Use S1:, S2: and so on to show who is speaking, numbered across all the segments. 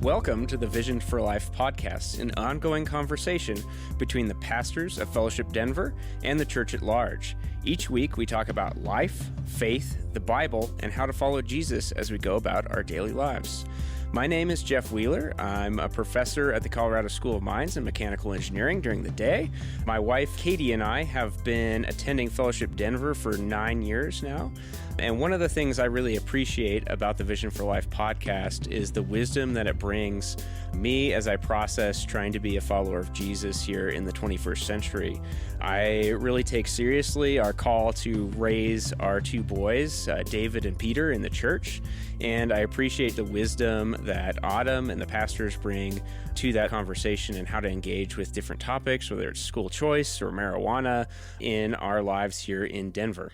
S1: Welcome to the Vision for Life podcast, an ongoing conversation between the pastors of Fellowship Denver and the church at large. Each week, we talk about life, faith, the Bible, and how to follow Jesus as we go about our daily lives. My name is Jeff Wheeler. I'm a professor at the Colorado School of Mines and Mechanical Engineering during the day. My wife, Katie, and I have been attending Fellowship Denver for 9 years now. And one of the things I really appreciate about the Vision for Life podcast is the wisdom that it brings me as I process trying to be a follower of Jesus here in the 21st century. I really take seriously our call to raise our two boys, David and Peter, in the church. And I appreciate the wisdom that Autumn and the pastors bring to that conversation and how to engage with different topics, whether it's school choice or marijuana, in our lives here in Denver.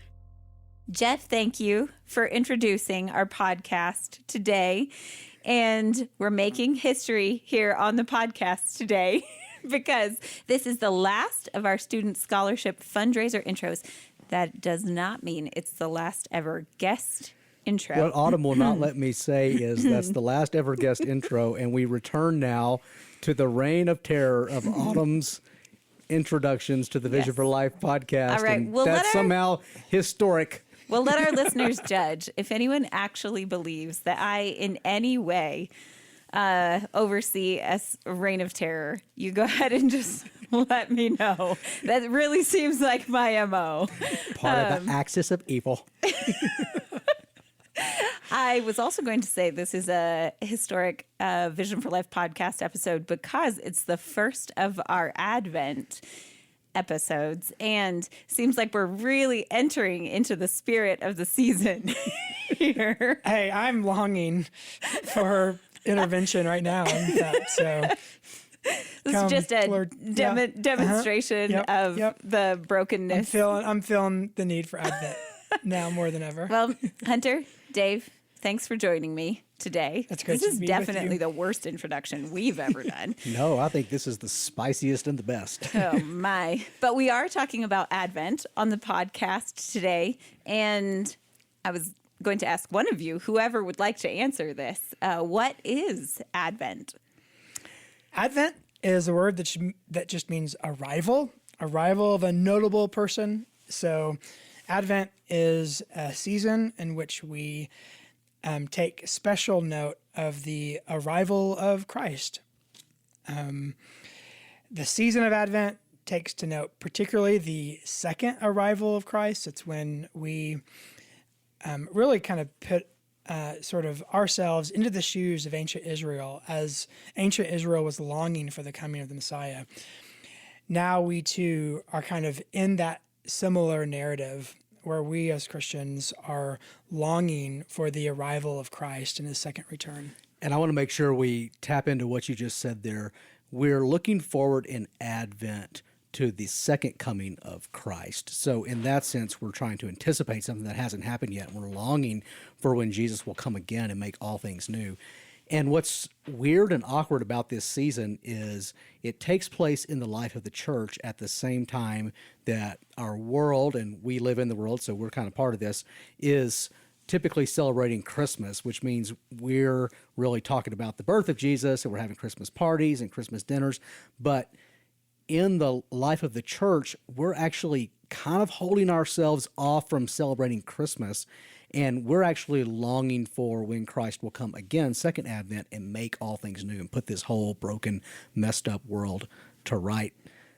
S2: Jeff, thank you for introducing our podcast today. And we're making history here on the podcast today because this is the last of our student scholarship fundraiser intros. That does not mean it's the last ever guest intro.
S3: What Autumn will not let me say is that's the last ever guest intro, and we return now to the reign of terror of Autumn's introductions to the Vision for Life podcast.
S2: All right,
S3: and that's somehow historic.
S2: We'll let our listeners judge. If anyone actually believes that I in any way oversee a reign of terror, you go ahead and just let me know. That really seems like my MO.
S3: Part of the axis of evil.
S2: I was also going to say this is a historic Vision for Life podcast episode because it's the first of our Advent episodes, and seems like we're really entering into the spirit of the season here.
S4: Hey, I'm longing for intervention right now. So
S2: this is just a demonstration of the brokenness.
S4: I'm feeling the need for Advent now more than ever.
S2: Well, Hunter, Dave, thanks for joining me today.
S4: That's great.
S2: This is definitely the worst introduction we've ever done.
S3: No, I think this is the spiciest and the best.
S2: Oh, my. But we are talking about Advent on the podcast today. And I was going to ask one of you, whoever would like to answer this, what is Advent?
S4: Advent is a word that just means arrival of a notable person. So Advent is a season in which we take special note of the arrival of Christ. The season of Advent takes to note particularly the second arrival of Christ. It's when we really kind of put sort of ourselves into the shoes of ancient Israel, as ancient Israel was longing for the coming of the Messiah. Now we too are kind of in that similar narrative where we as Christians are longing for the arrival of Christ in his second return.
S3: And I want to make sure we tap into what you just said there. We're looking forward in Advent to the second coming of Christ. So in that sense, we're trying to anticipate something that hasn't happened yet. We're longing for when Jesus will come again and make all things new. And what's weird and awkward about this season is it takes place in the life of the church at the same time that our world, and we live in the world, so we're kind of part of this, is typically celebrating Christmas, which means we're really talking about the birth of Jesus, and we're having Christmas parties and Christmas dinners. But in the life of the church, we're actually kind of holding ourselves off from celebrating Christmas, and we're actually longing for when Christ will come again, second Advent, and make all things new and put this whole broken, messed up world to right.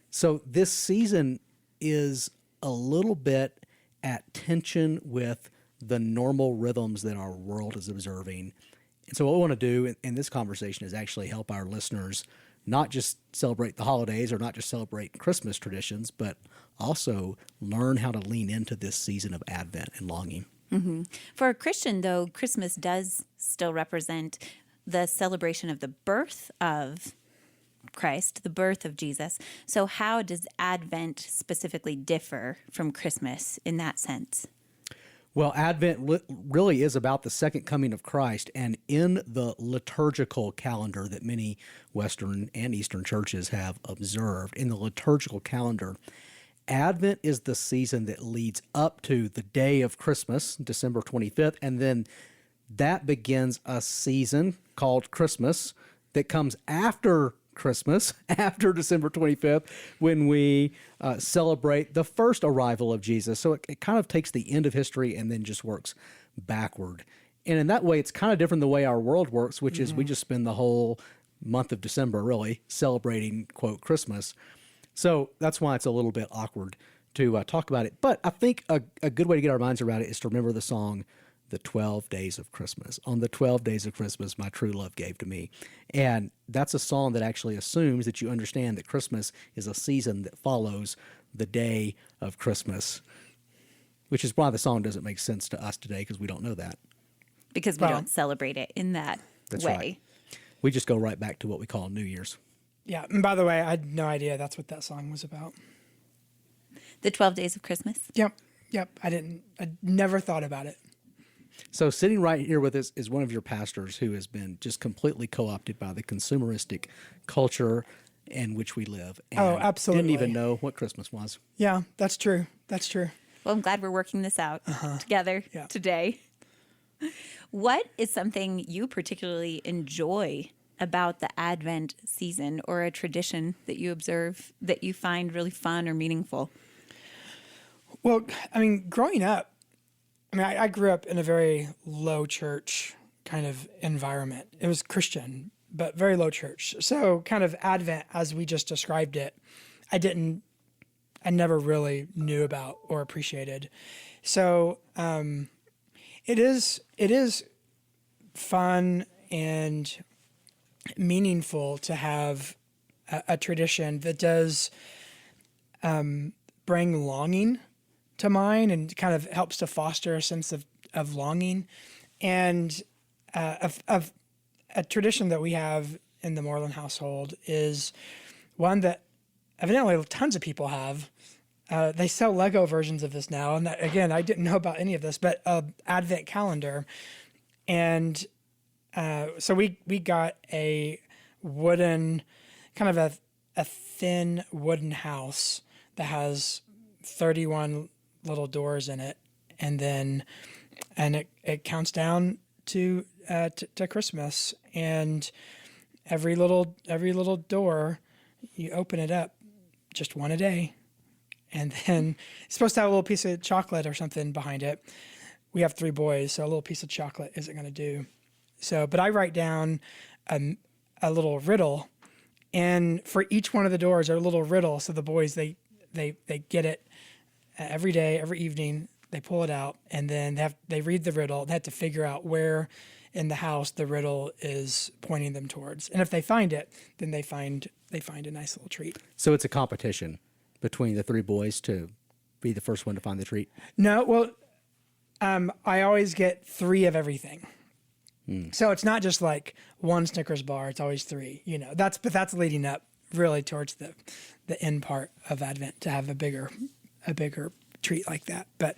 S3: So this season is a little bit at tension with the normal rhythms that our world is observing. And so what we want to do in this conversation is actually help our listeners not just celebrate the holidays or not just celebrate Christmas traditions, but also learn how to lean into this season of Advent and longing.
S2: Mm-hmm. For a Christian, though, Christmas does still represent the celebration of the birth of Christ, the birth of Jesus. So how does Advent specifically differ from Christmas in that sense?
S3: Well, Advent really is about the second coming of Christ, and in the liturgical calendar that many Western and Eastern churches have observed, in the liturgical calendar, Advent is the season that leads up to the day of Christmas, December 25th, and then that begins a season called Christmas that comes after Christmas, after December 25th, when we celebrate the first arrival of Jesus. So it kind of takes the end of history and then just works backward. And in that way, it's kind of different the way our world works, which is we just spend the whole month of December really celebrating, quote, Christmas. So that's why it's a little bit awkward to talk about it. But I think a good way to get our minds around it is to remember the song, The 12 Days of Christmas. On the 12 days of Christmas, my true love gave to me. And that's a song that actually assumes that you understand that Christmas is a season that follows the day of Christmas, which is why the song doesn't make sense to us today, because we don't know that.
S2: Because we don't celebrate it in that
S3: That's
S2: way.
S3: right. We just go right back to what we call New Year's.
S4: Yeah. And by the way, I had no idea that's what that song was about.
S2: The 12 Days of Christmas.
S4: Yep. I never thought about it.
S3: So sitting right here with us is one of your pastors who has been just completely co-opted by the consumeristic culture in which we live. And
S4: Oh, absolutely.
S3: didn't even know what Christmas was.
S4: Yeah, that's true. That's true.
S2: Well, I'm glad we're working this out together
S4: Yeah.
S2: today. What is something you particularly enjoy about the Advent season, or a tradition that you observe that you find really fun or meaningful?
S4: Well, I mean, growing up, I grew up in a very low church kind of environment. It was Christian, but very low church. So kind of Advent, as we just described it, I never really knew about or appreciated. So it is fun and meaningful to have a tradition that does bring longing to mind and kind of helps to foster a sense of longing. And of a tradition that we have in the Moreland household is one that evidently tons of people have. They sell Lego versions of this now. And again, I didn't know about any of this, but Advent calendar. And so we got a wooden, kind of a thin wooden house that has 31 little doors in it. And it counts down to Christmas. And every little door, you open it up just one a day. And then it's supposed to have a little piece of chocolate or something behind it. We have 3 boys, so a little piece of chocolate isn't going to do. So, but I write down a little riddle, and for each one of the doors are a little riddle. So the boys, they get it every day, every evening. They pull it out, and then they read the riddle. They have to figure out where in the house the riddle is pointing them towards. And if they find it, then they find a nice little treat.
S3: So it's a competition between the 3 boys to be the first one to find the treat?
S4: No, well, I always get 3 of everything. So it's not just like 1 Snickers bar; it's always 3. But that's leading up really towards the end part of Advent to have a bigger treat like that. But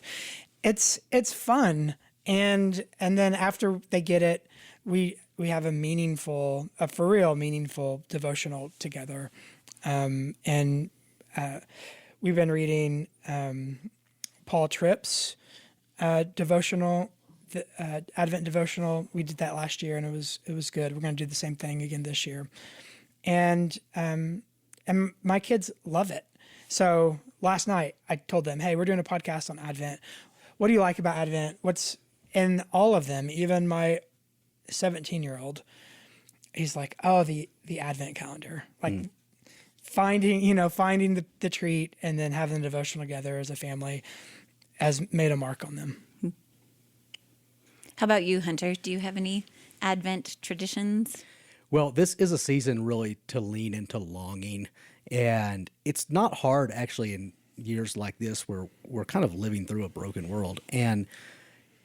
S4: it's fun, and then after they get it, we have a for real meaningful devotional together, and. We've been reading Paul Tripp's devotional, the Advent devotional. We did that last year, and it was good. We're going to do the same thing again this year, and my kids love it. So last night I told them, "Hey, we're doing a podcast on Advent. What do you like about Advent? And all of them, even my 17-year-old, he's like, "Oh, the Advent calendar, like." Finding the treat and then having the devotional together as a family has made a mark on them.
S2: How about you, Hunter? Do you have any Advent traditions?
S3: Well, this is a season really to lean into longing. And it's not hard actually in years like this where we're kind of living through a broken world. And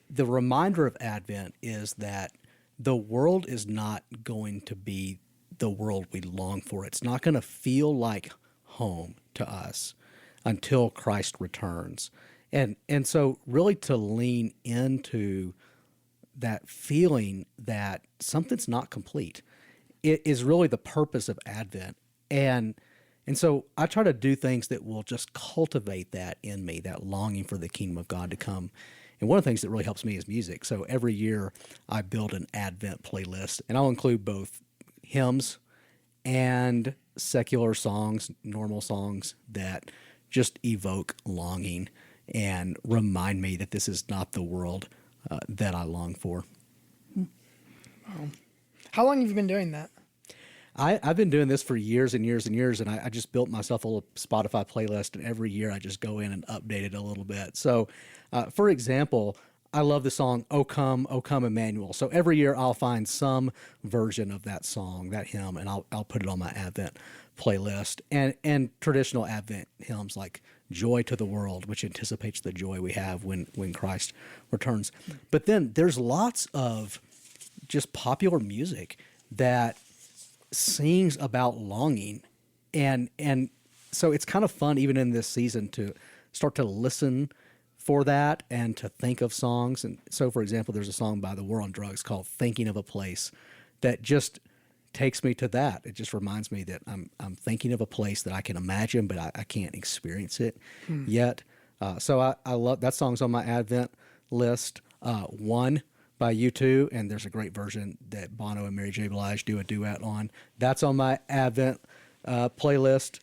S3: the reminder of Advent is that the world is not going to be the world we long for. It's not going to feel like home to us until Christ returns. And so really to lean into that feeling that something's not complete, it is really the purpose of Advent. And so I try to do things that will just cultivate that in me, that longing for the kingdom of God to come. And one of the things that really helps me is music. So every year I build an Advent playlist, and I'll include both hymns and secular songs, normal songs that just evoke longing and remind me that this is not the world that I long for.
S4: How long have you been doing that?
S3: I've been doing this for years and years and years, and I just built myself a little Spotify playlist, and every year I just go in and update it a little bit. So, for example, I love the song O Come, Emmanuel." So every year I'll find some version of that song, that hymn, and I'll put it on my Advent playlist. And traditional Advent hymns like "Joy to the World," which anticipates the joy we have when Christ returns. But then there's lots of just popular music that sings about longing, and so it's kind of fun even in this season to start to listen for that and to think of songs. And so, for example, there's a song by the War on Drugs called "Thinking of a Place" that just takes me to that. It just reminds me that I'm thinking of a place that I can imagine, but I can't experience it yet. So I love that song's on my Advent list. One by U2, and there's a great version that Bono and Mary J. Blige do a duet on. That's on my Advent playlist.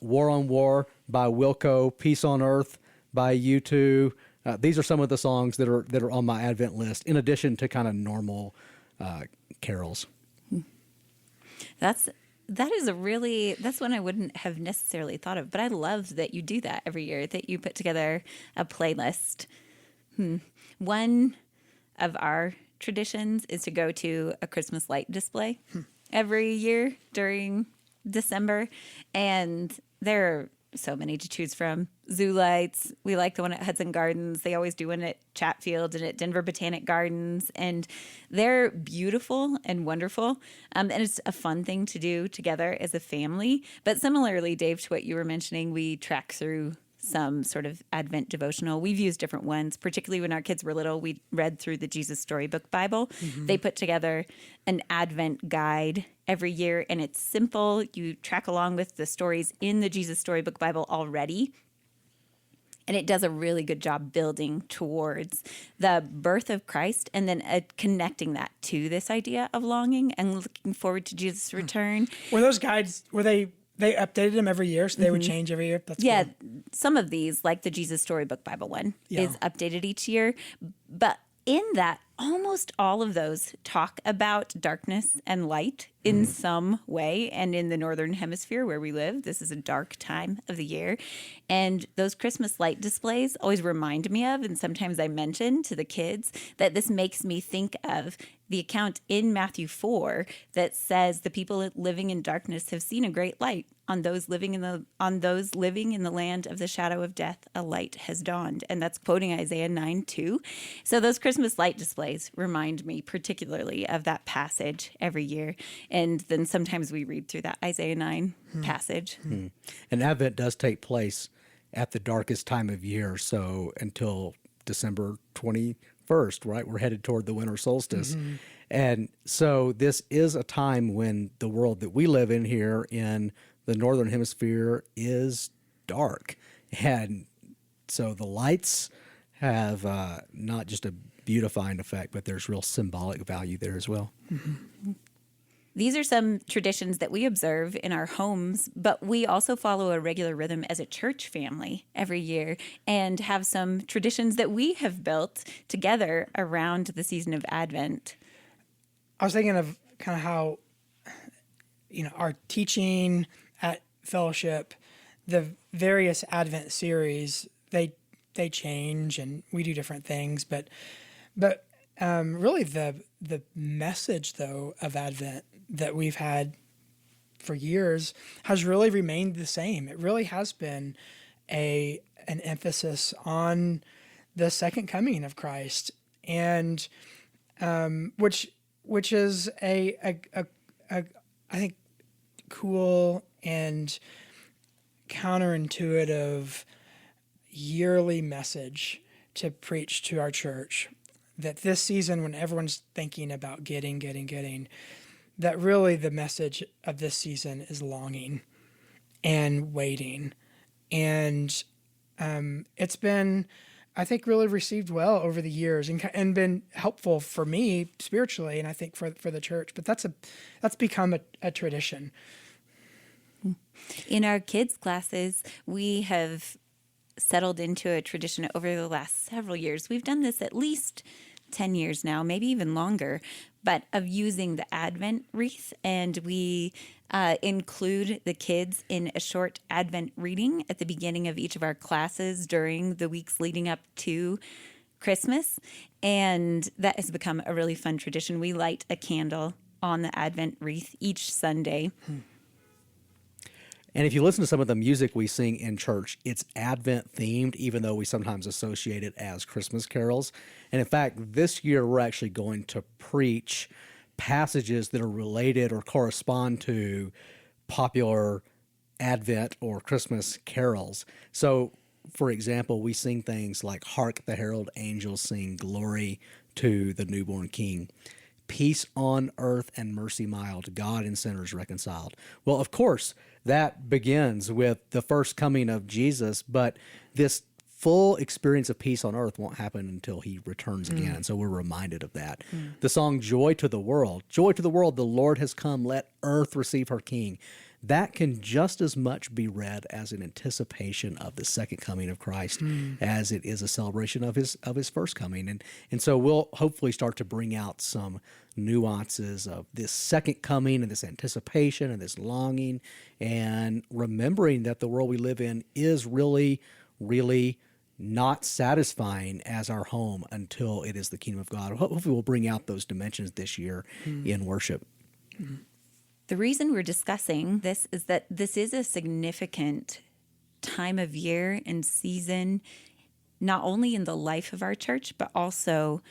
S3: War on War by Wilco, Peace on Earth by U2. These are some of the songs that are on my Advent list, in addition to kind of normal carols.
S2: That's one I wouldn't have necessarily thought of, but I love that you do that every year, that you put together a playlist. One of our traditions is to go to a Christmas light display every year during December, and there are so many to choose from. Zoo lights. We like the one at Hudson Gardens. They always do one at Chatfield and at Denver Botanic Gardens, and they're beautiful and wonderful. And it's a fun thing to do together as a family. But similarly, Dave, to what you were mentioning, we track through some sort of Advent devotional. We've used different ones, particularly when our kids were little. We read through the Jesus Storybook Bible. They put together an Advent guide every year, and it's simple. You track along with the stories in the Jesus Storybook Bible already, and it does a really good job building towards the birth of Christ and then connecting that to this idea of longing and looking forward to Jesus' return.
S4: Were those guides, they updated them every year, so they would change every year? That's
S2: cool. Some of these, like the Jesus Storybook Bible one, is updated each year. But in that, almost all of those talk about darkness and light in some way. And in the Northern Hemisphere where we live, this is a dark time of the year. And those Christmas light displays always remind me of, and sometimes I mention to the kids, that this makes me think of the account in Matthew 4 that says the people living in darkness have seen a great light. On those living in the land of the shadow of death, a light has dawned. And that's quoting Isaiah 9:2. So those Christmas light displays remind me particularly of that passage every year. And then sometimes we read through that Isaiah 9 passage.
S3: And Advent does take place at the darkest time of year, so until December 21st, right? We're headed toward the winter solstice. And so this is a time when the world that we live in here in the Northern Hemisphere is dark. And so the lights have not just a beautifying effect, but there's real symbolic value there as well.
S2: These are some traditions that we observe in our homes, but we also follow a regular rhythm as a church family every year and have some traditions that we have built together around the season of Advent.
S4: I was thinking of kind of how, our teaching at Fellowship, the various Advent series, they change and we do different things, but really the message though of Advent that we've had for years has really remained the same. It really has been an emphasis on the second coming of Christ, and which is a I think cool and counterintuitive yearly message to preach to our church, that this season when everyone's thinking about getting, that really the message of this season is longing and waiting. And it's been I think really received well over the years and been helpful for me spiritually, and I think for the church. But that's become a tradition.
S2: In our kids' classes, we have settled into a tradition over the last several years. We've done this at least 10 years now, maybe even longer, but of using the Advent wreath. And we include the kids in a short Advent reading at the beginning of each of our classes during the weeks leading up to Christmas. And that has become a really fun tradition. We light a candle on the Advent wreath each Sunday.
S3: And if you listen to some of the music we sing in church, it's Advent themed, even though we sometimes associate it as Christmas carols. And in fact, this year we're actually going to preach passages that are related or correspond to popular Advent or Christmas carols. So, for example, we sing things like, "Hark the herald angels sing glory to the newborn King. Peace on earth and mercy mild, God and sinners reconciled." Well, of course, that begins with the first coming of Jesus, but this full experience of peace on earth won't happen until he returns again. And so we're reminded of that. The song "Joy to the World," "Joy to the world, the Lord has come, let earth receive her King." That can just as much be read as an anticipation of the second coming of Christ as it is a celebration of his first coming. And so we'll hopefully start to bring out some nuances of this second coming and this anticipation and this longing, and remembering that the world we live in is really, really not satisfying as our home until it is the kingdom of God. Hopefully we'll bring out those dimensions this year in worship.
S2: The reason we're discussing this is that this is a significant time of year and season, not only in the life of our church, but also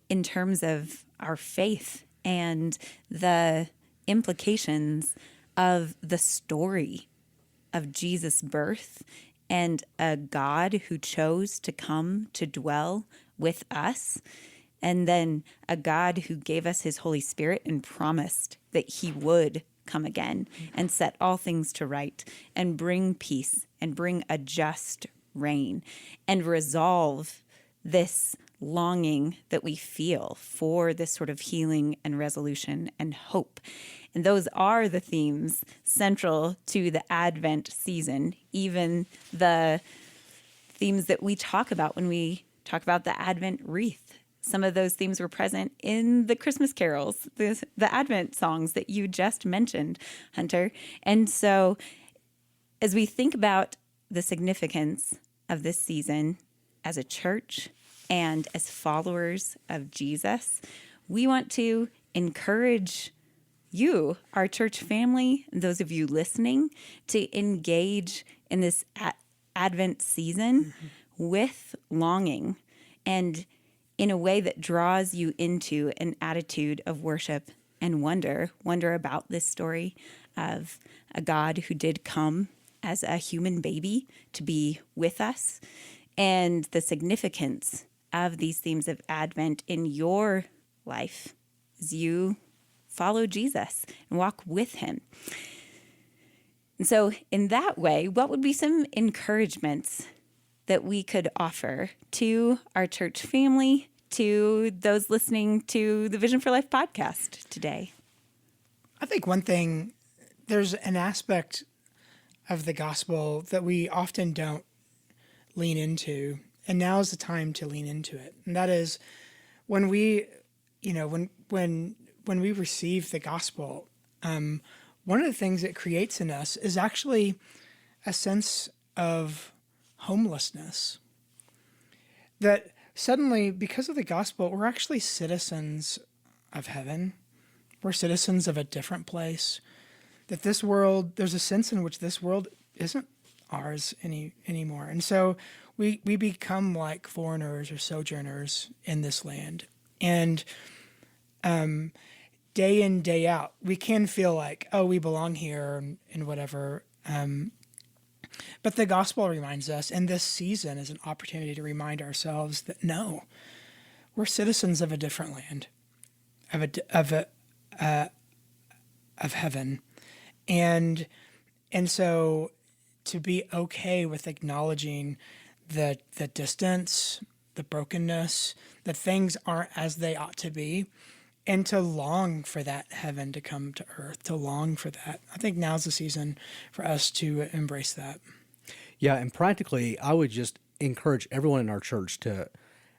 S2: in terms of our faith and the implications of the story of Jesus' birth and a God who chose to come to dwell with us, and then a God who gave us his Holy Spirit and promised that he would come again and set all things to right and bring peace and bring a just reign and resolve this longing that we feel for this sort of healing and resolution and hope. And those are the themes central to the Advent season, even the themes that we talk about when we talk about the Advent wreath. Some of those themes were present in the Christmas carols, the Advent songs that you just mentioned, Hunter. And so as we think about the significance of this season as a church and as followers of Jesus, we want to encourage you, our church family, and those of you listening, to engage in this Advent season with longing and in a way that draws you into an attitude of worship and wonder about this story of a God who did come as a human baby to be with us, and the significance of these themes of Advent in your life as you follow Jesus and walk with him. And so in that way, what would be some encouragements that we could offer to our church family, to those listening to the Vision for Life podcast today?
S4: I think one thing, there's an aspect of the gospel that we often don't lean into, and now is the time to lean into it. And that is when we, when we receive the gospel, one of the things it creates in us is actually a sense of homelessness. That suddenly, because of the gospel, we're actually citizens of heaven. We're citizens of a different place. That this world, there's a sense in which this world isn't ours anymore. And so we become like foreigners or sojourners in this land. And day in, day out, we can feel like, oh, we belong here and whatever. But the gospel reminds us, and this season is an opportunity to remind ourselves that no, we're citizens of a different land, of heaven, and so to be okay with acknowledging the distance, the brokenness, that things aren't as they ought to be, and to long for that heaven to come to earth, to long for that. I think now's the season for us to embrace that.
S3: Yeah, and practically, I would just encourage everyone in our church to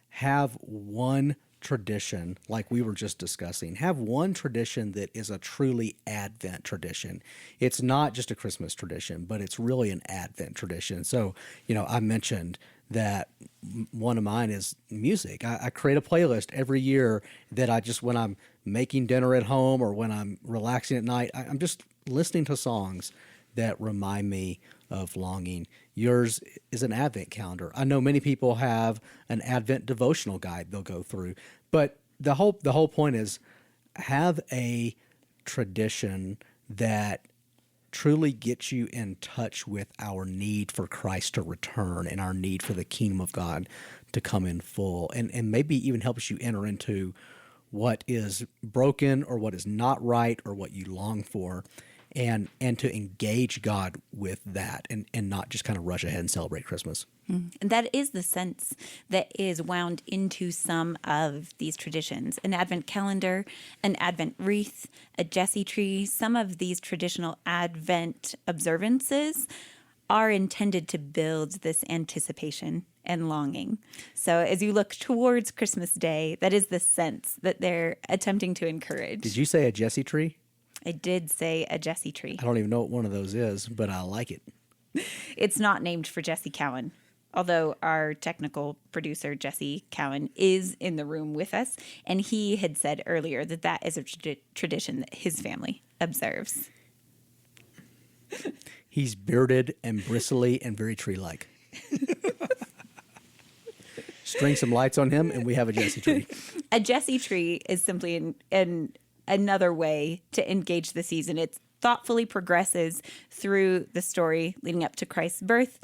S3: have one tradition, like we were just discussing. Have one tradition that is a truly Advent tradition. It's not just a Christmas tradition, but it's really an Advent tradition. So, I mentioned that one of mine is music. I create a playlist every year that I just, when I'm making dinner at home or when I'm relaxing at night, I'm just listening to songs that remind me of longing. Yours is an Advent calendar. I know many people have an Advent devotional guide they'll go through, but the whole point is have a tradition that truly gets you in touch with our need for Christ to return and our need for the kingdom of God to come in full, and maybe even helps you enter into what is broken or what is not right or what you long for, and to engage God with that and not just kind of rush ahead and celebrate Christmas.
S2: And that is the sense that is wound into some of these traditions. An Advent calendar, an Advent wreath, a Jesse tree. Some of these traditional Advent observances are intended to build this anticipation and longing. So as you look towards Christmas Day, that is the sense that they're attempting to encourage.
S3: Did you say a Jesse tree?
S2: I did say a Jesse tree.
S3: I don't even know what one of those is, but I like it.
S2: It's not named for Jesse Cowan, although our technical producer, Jesse Cowan, is in the room with us. And he had said earlier that that is a tradition that his family observes.
S3: He's bearded and bristly and very tree-like. String some lights on him and we have a Jesse tree.
S2: A Jesse tree is simply another way to engage the season. It thoughtfully progresses through the story leading up to Christ's birth,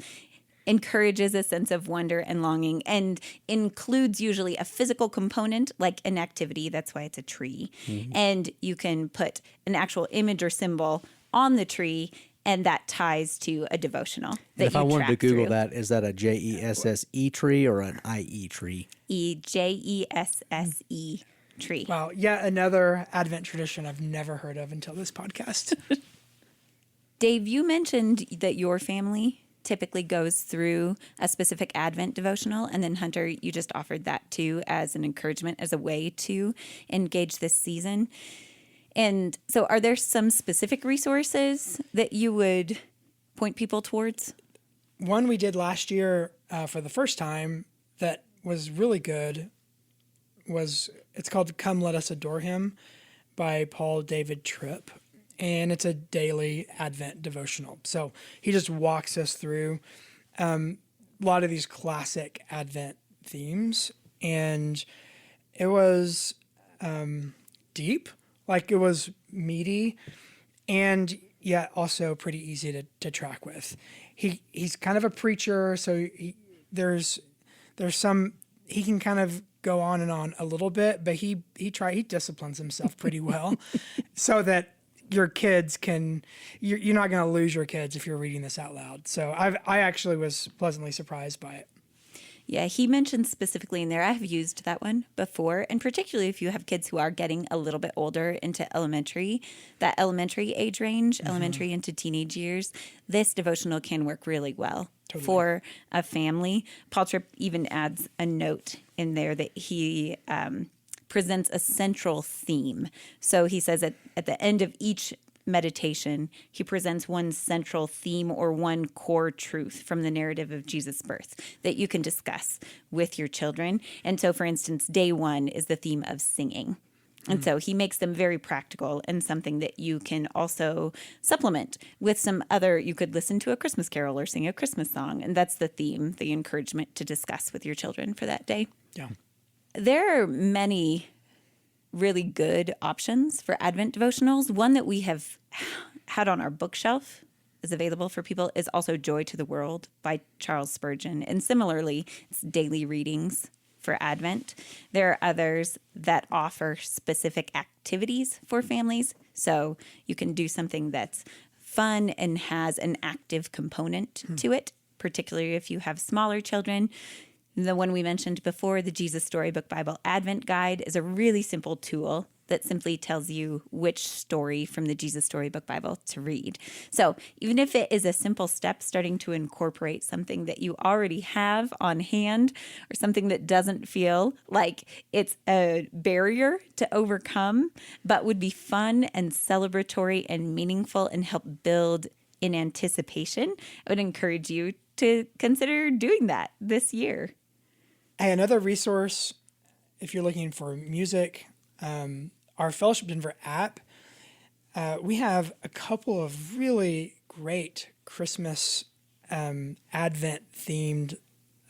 S2: encourages a sense of wonder and longing, and includes usually a physical component like an activity. That's why it's a tree. Mm-hmm. And you can put an actual image or symbol on the tree, and that ties to a devotional.
S3: And if I wanted to Google that, is that a Jesse tree or an IE tree?
S2: Jesse tree.
S4: Wow, yet another Advent tradition I've never heard of until this podcast.
S2: Dave, you mentioned that your family typically goes through a specific Advent devotional, and then Hunter, you just offered that too as an encouragement, as a way to engage this season. And so are there some specific resources that you would point people towards?
S4: One we did last year for the first time that was really good it's called Come Let Us Adore Him by Paul David Tripp. And it's a daily Advent devotional. So he just walks us through a lot of these classic Advent themes. And it was deep, like it was meaty, and yet also pretty easy to track with. He's kind of a preacher, so there's some, he can kind of go on and on a little bit, but he disciplines himself pretty well so that your kids you're not going to lose your kids if you're reading this out loud. So I actually was pleasantly surprised by it.
S2: Yeah, he mentioned specifically in there, I have used that one before, and particularly if you have kids who are getting a little bit older into elementary, that elementary age range, mm-hmm. elementary into teenage years, this devotional can work really well for a family. Paul Tripp even adds a note in there that he presents a central theme. So he says at the end of each meditation, he presents one central theme or one core truth from the narrative of Jesus' birth that you can discuss with your children. And so, for instance, day one is the theme of singing. And so he makes them very practical and something that you can also supplement with some other, you could listen to a Christmas carol or sing a Christmas song. And that's the theme, the encouragement to discuss with your children for that day.
S4: Yeah.
S2: There are many really good options for Advent devotionals. One that we have had on our bookshelf is available for people is also Joy to the World by Charles Spurgeon. And similarly, it's daily readings for Advent. There are others that offer specific activities for families. So you can do something that's fun and has an active component to it. particularly if you have smaller children. The one we mentioned before, the Jesus Storybook Bible Advent Guide, is a really simple tool that simply tells you which story from the Jesus Storybook Bible to read. So even if it is a simple step starting to incorporate something that you already have on hand or something that doesn't feel like it's a barrier to overcome, but would be fun and celebratory and meaningful and help build in anticipation, I would encourage you to consider doing that this year.
S4: Hey, another resource, if you're looking for music, our Fellowship Denver app, we have a couple of really great Christmas Advent-themed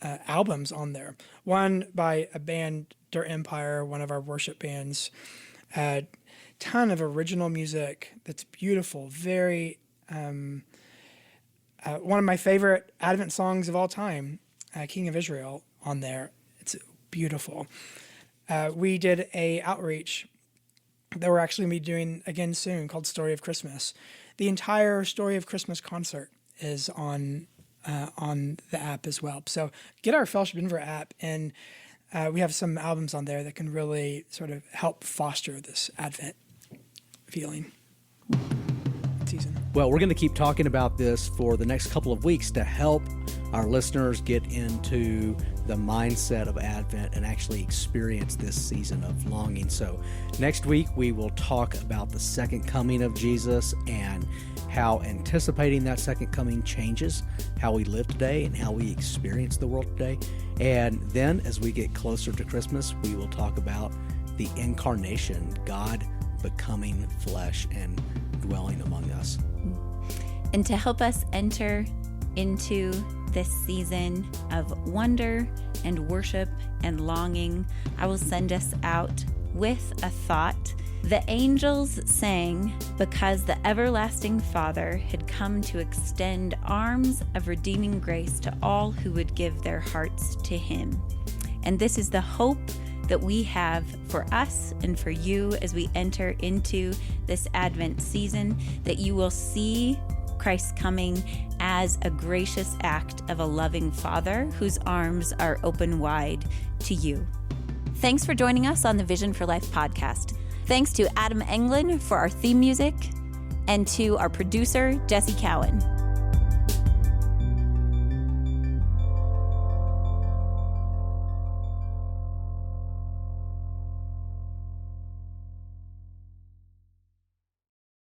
S4: albums on there. One by a band, Dirt Empire, one of our worship bands. A ton of original music that's beautiful. Very, one of my favorite Advent songs of all time, King of Israel, on there. It's beautiful. We did a outreach that we're actually going to be doing again soon called Story of Christmas. The entire Story of Christmas concert is on the app as well. So get our Fellowship Denver app, and we have some albums on there that can really sort of help foster this Advent feeling season.
S3: Well, we're going to keep talking about this for the next couple of weeks to help our listeners get into the mindset of Advent and actually experience this season of longing. So next week, we will talk about the second coming of Jesus and how anticipating that second coming changes how we live today and how we experience the world today. And then as we get closer to Christmas, we will talk about the incarnation, God becoming flesh and dwelling among us.
S2: And to help us enter into this season of wonder and worship and longing, I will send us out with a thought. The angels sang because the everlasting Father had come to extend arms of redeeming grace to all who would give their hearts to Him. And this is the hope that we have for us and for you as we enter into this Advent season, that you will see Christ's coming as a gracious act of a loving Father whose arms are open wide to you. Thanks for joining us on the Vision for Life podcast. Thanks to Adam Englund for our theme music and to our producer, Jesse Cowan.